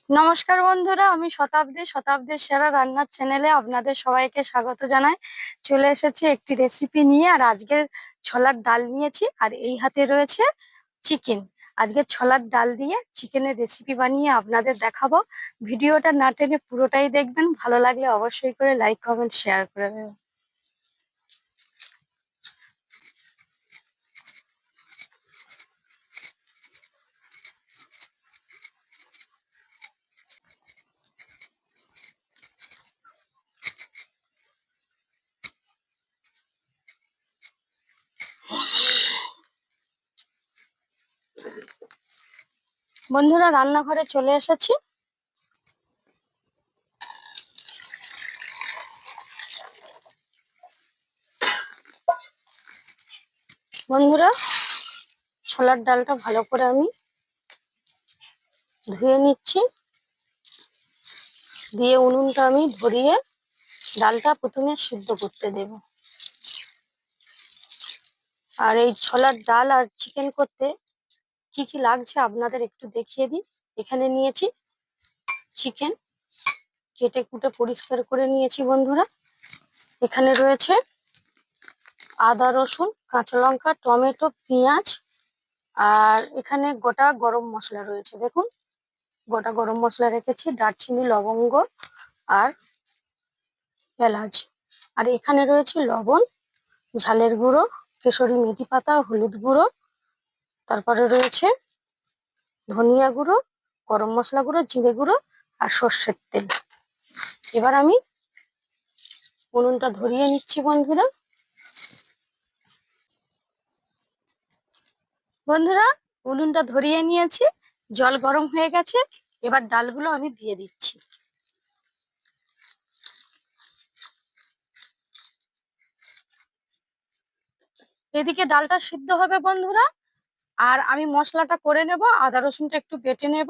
নমস্কার বন্ধুরা, আমি শতাব্দীর সেরা রান্নার চ্যানেলে আপনাদের সবাইকে স্বাগত জানাই। চলে এসেছি একটি রেসিপি নিয়ে। আর আজকে ছোলার ডাল নিয়েছি, আর এই হাতে রয়েছে চিকেন। আজকে ছোলার ডাল দিয়ে চিকেনের রেসিপি বানিয়ে আপনাদের দেখাবো। ভিডিওটা না টেনে পুরোটাই দেখবেন। ভালো লাগলে অবশ্যই করে লাইক কমেন্ট শেয়ার করে দেবেন। বন্ধুরা, রান্নাঘরে চলে এসেছি। বন্ধুরা, ছোলার ডালটা ভালো করে আমি ধুয়ে নিচ্ছি। দিয়ে উনুনটা আমি ধরিয়ে ডালটা প্রথমে সিদ্ধ করতে দেব। আর এই ছোলার ডাল আর চিকেন করতে কি কি লাগছে আপনাদের একটু দেখিয়ে দিই। এখানে নিয়েছি চিকেন, কেটে কুটে পরিষ্কার করে নিয়েছি বন্ধুরা। এখানে রয়েছে আদা, রসুন, কাঁচা লঙ্কা, টমেটো, পেঁয়াজ। আর এখানে গোটা গরম মশলা রয়েছে, দেখুন গোটা গরম মশলা রেখেছি, দারচিনি, লবঙ্গ আর এলাচ। আর এখানে রয়েছে লবণ, ঝালের গুঁড়ো, কেশরি মেথি পাতা, হলুদ গুঁড়ো। তারপরে রয়েছে ধনিয়া গুঁড়ো, গরম মশলা গুঁড়ো, জিরে গুঁড়ো আর সর্ষের তেল। এবার আমি উনুনটা ধরিয়ে নিচ্ছি বন্ধুরা। উনুনটা ধরিয়ে নিয়েছি, জল গরম হয়ে গেছে। এবার ডালগুলো আমি দিয়ে দিচ্ছি। এদিকে ডালটা সিদ্ধ হবে বন্ধুরা, আর আমি মশলাটা করে নেব। আদা রসুনটা একটু বেটে নেব।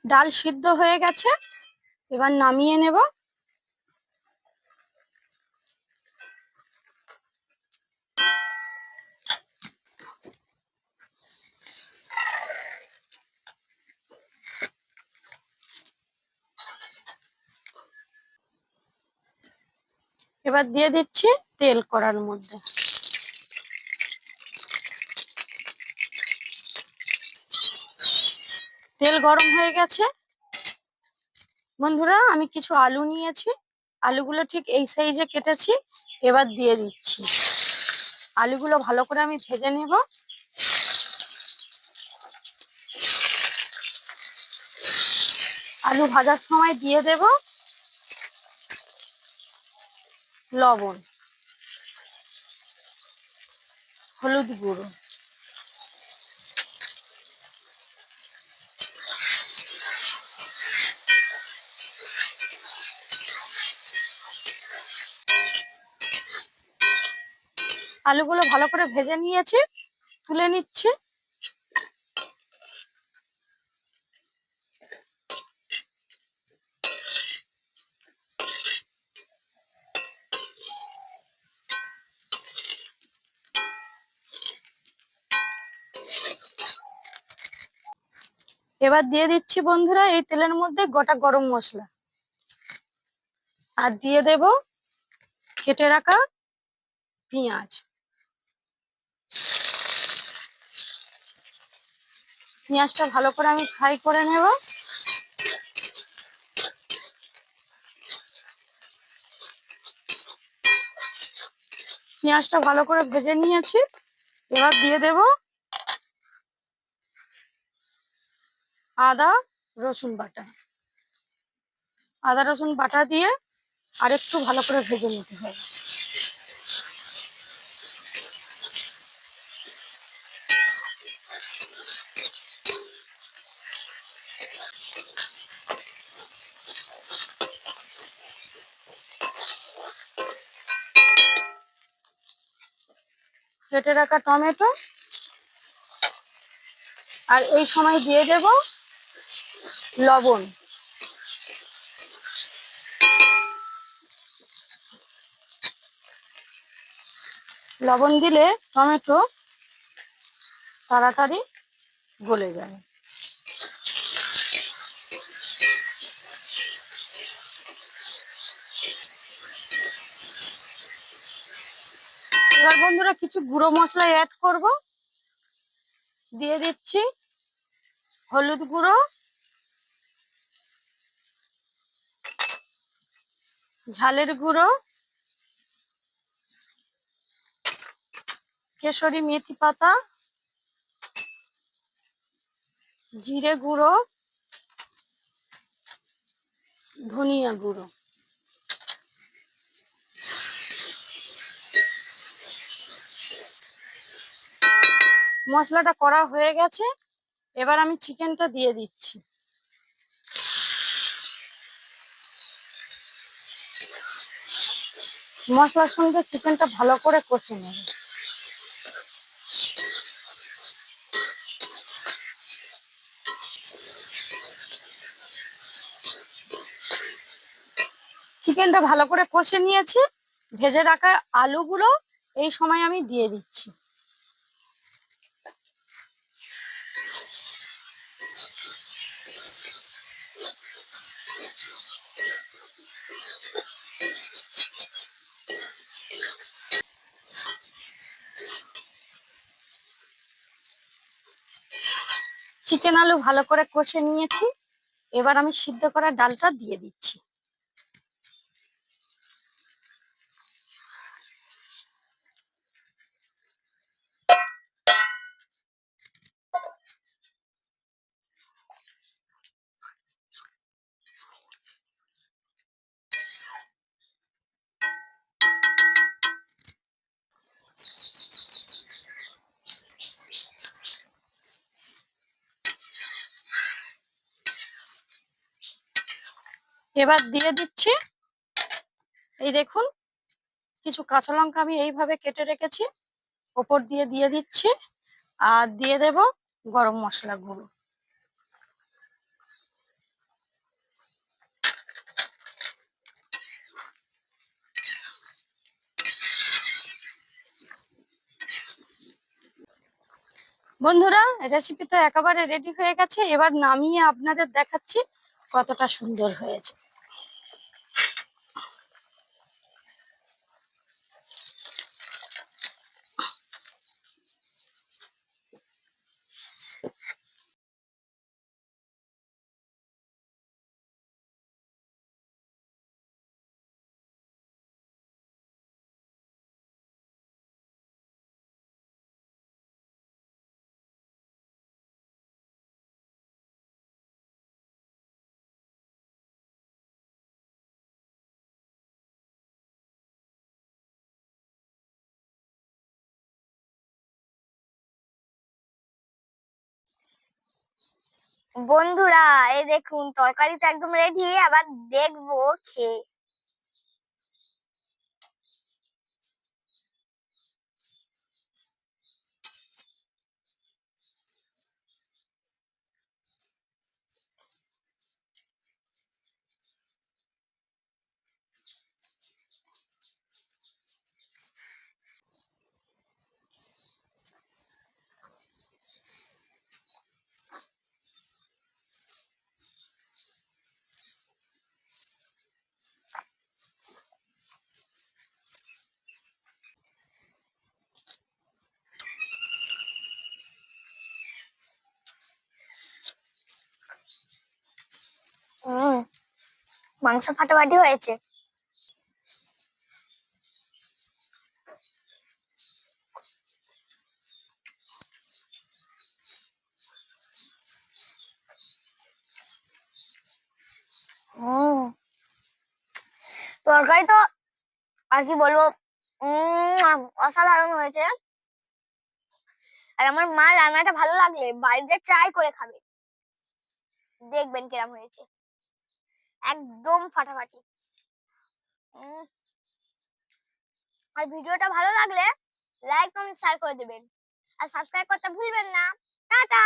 ডাল সিদ্ধ হয়ে গেছে, এবার নামিয়ে নেব। এবার দিয়ে দিচ্ছি তেল কড়ার মধ্যে। তেল গরম হয়ে গেছে বন্ধুরা। আমি কিছু আলু নিয়েছি, আলুগুলো ঠিক এই সাইজে কেটেছি। এবার দিয়ে দিচ্ছি। আলুগুলো ভালো করে আমি ভেজে নেব। আলু ভাজার সময় দিয়ে দেব লবণ, হলুদ গুঁড়ো, আলুগুলো ভালো করে ভেজে নিয়েছি, তুলে নিচ্ছি। এবার দিয়ে দিচ্ছি বন্ধুরা এই তেলের মধ্যে গোটা গরম মশলা, আর দিয়ে দেব কেটে রাখা পেঁয়াজ। পেঁয়াজটা ভালো করে আমি ফ্রাই করে নেব। পেঁয়াজটা ভালো করে ভেজে নিয়েছি। এবার দিয়ে দেব আদা রসুন বাটা। আদা রসুন বাটা দিয়ে আরেকটু ভালো করে ভেজে নিতে হবে। কেটে রাখা টমেটো, আর এই সময় দিয়ে দেব লবণ। লবণ দিলে টমেটো তাড়াতাড়ি গলে যায়। এবার বন্ধুরা কিছু গুঁড়ো মশলা অ্যাড করব। দিয়ে দিচ্ছি হলুদ গুঁড়ো, ঝালের গুঁড়ো, কেশরি মেথি পাতা, জিরে গুঁড়ো, ধনিয়া গুঁড়ো। মশলাটা করা হয়ে গেছে। এবার আমি চিকেনটা দিয়ে দিচ্ছি। মশলার সঙ্গে চিকেনটা ভালো করে কষে নেব। চিকেনটা ভালো করে কষে নিয়েছি। ভেজে রাখা আলুগুলো এই সময় আমি দিয়ে দিচ্ছি। চিকেন আলু ভালো করে কষে নিয়েছি। এবার আমি সিদ্ধ করা ডালটা দিয়ে দিচ্ছি। এবার দিয়ে দিচ্ছি, এই দেখুন কিছু কাঁচা লঙ্কা আমি এইভাবে কেটে রেখেছি, ওপর দিয়ে দিয়ে দিচ্ছি। আর দিয়ে দেব গরম মশলা গুঁড়ো। বন্ধুরা রেসিপি তো একেবারে রেডি হয়ে গেছে। এবার নামিয়ে আপনাদের দেখাচ্ছি কতটা সুন্দর হয়েছে। বন্ধুরা এই দেখুন তরকারি তো একদম রেডি, আবার দেখবো খেয়ে। হুম, মাংস ফাটাফাটি হয়েছে। হুম, তরকারি তো আর কি বলবো, অসাধারণ হয়েছে। আর আমার মা রান্নাটা ভালো লাগলে বাড়িতে ট্রাই করে খাবে, দেখবেন কিরম হয়েছে, একদম ফাটাফাটি। উম, আর ভিডিওটা ভালো লাগলে লাইক কমেন্ট শেয়ার করে দেবেন, আর সাবস্ক্রাইব করতে ভুলবেন না। টাটা।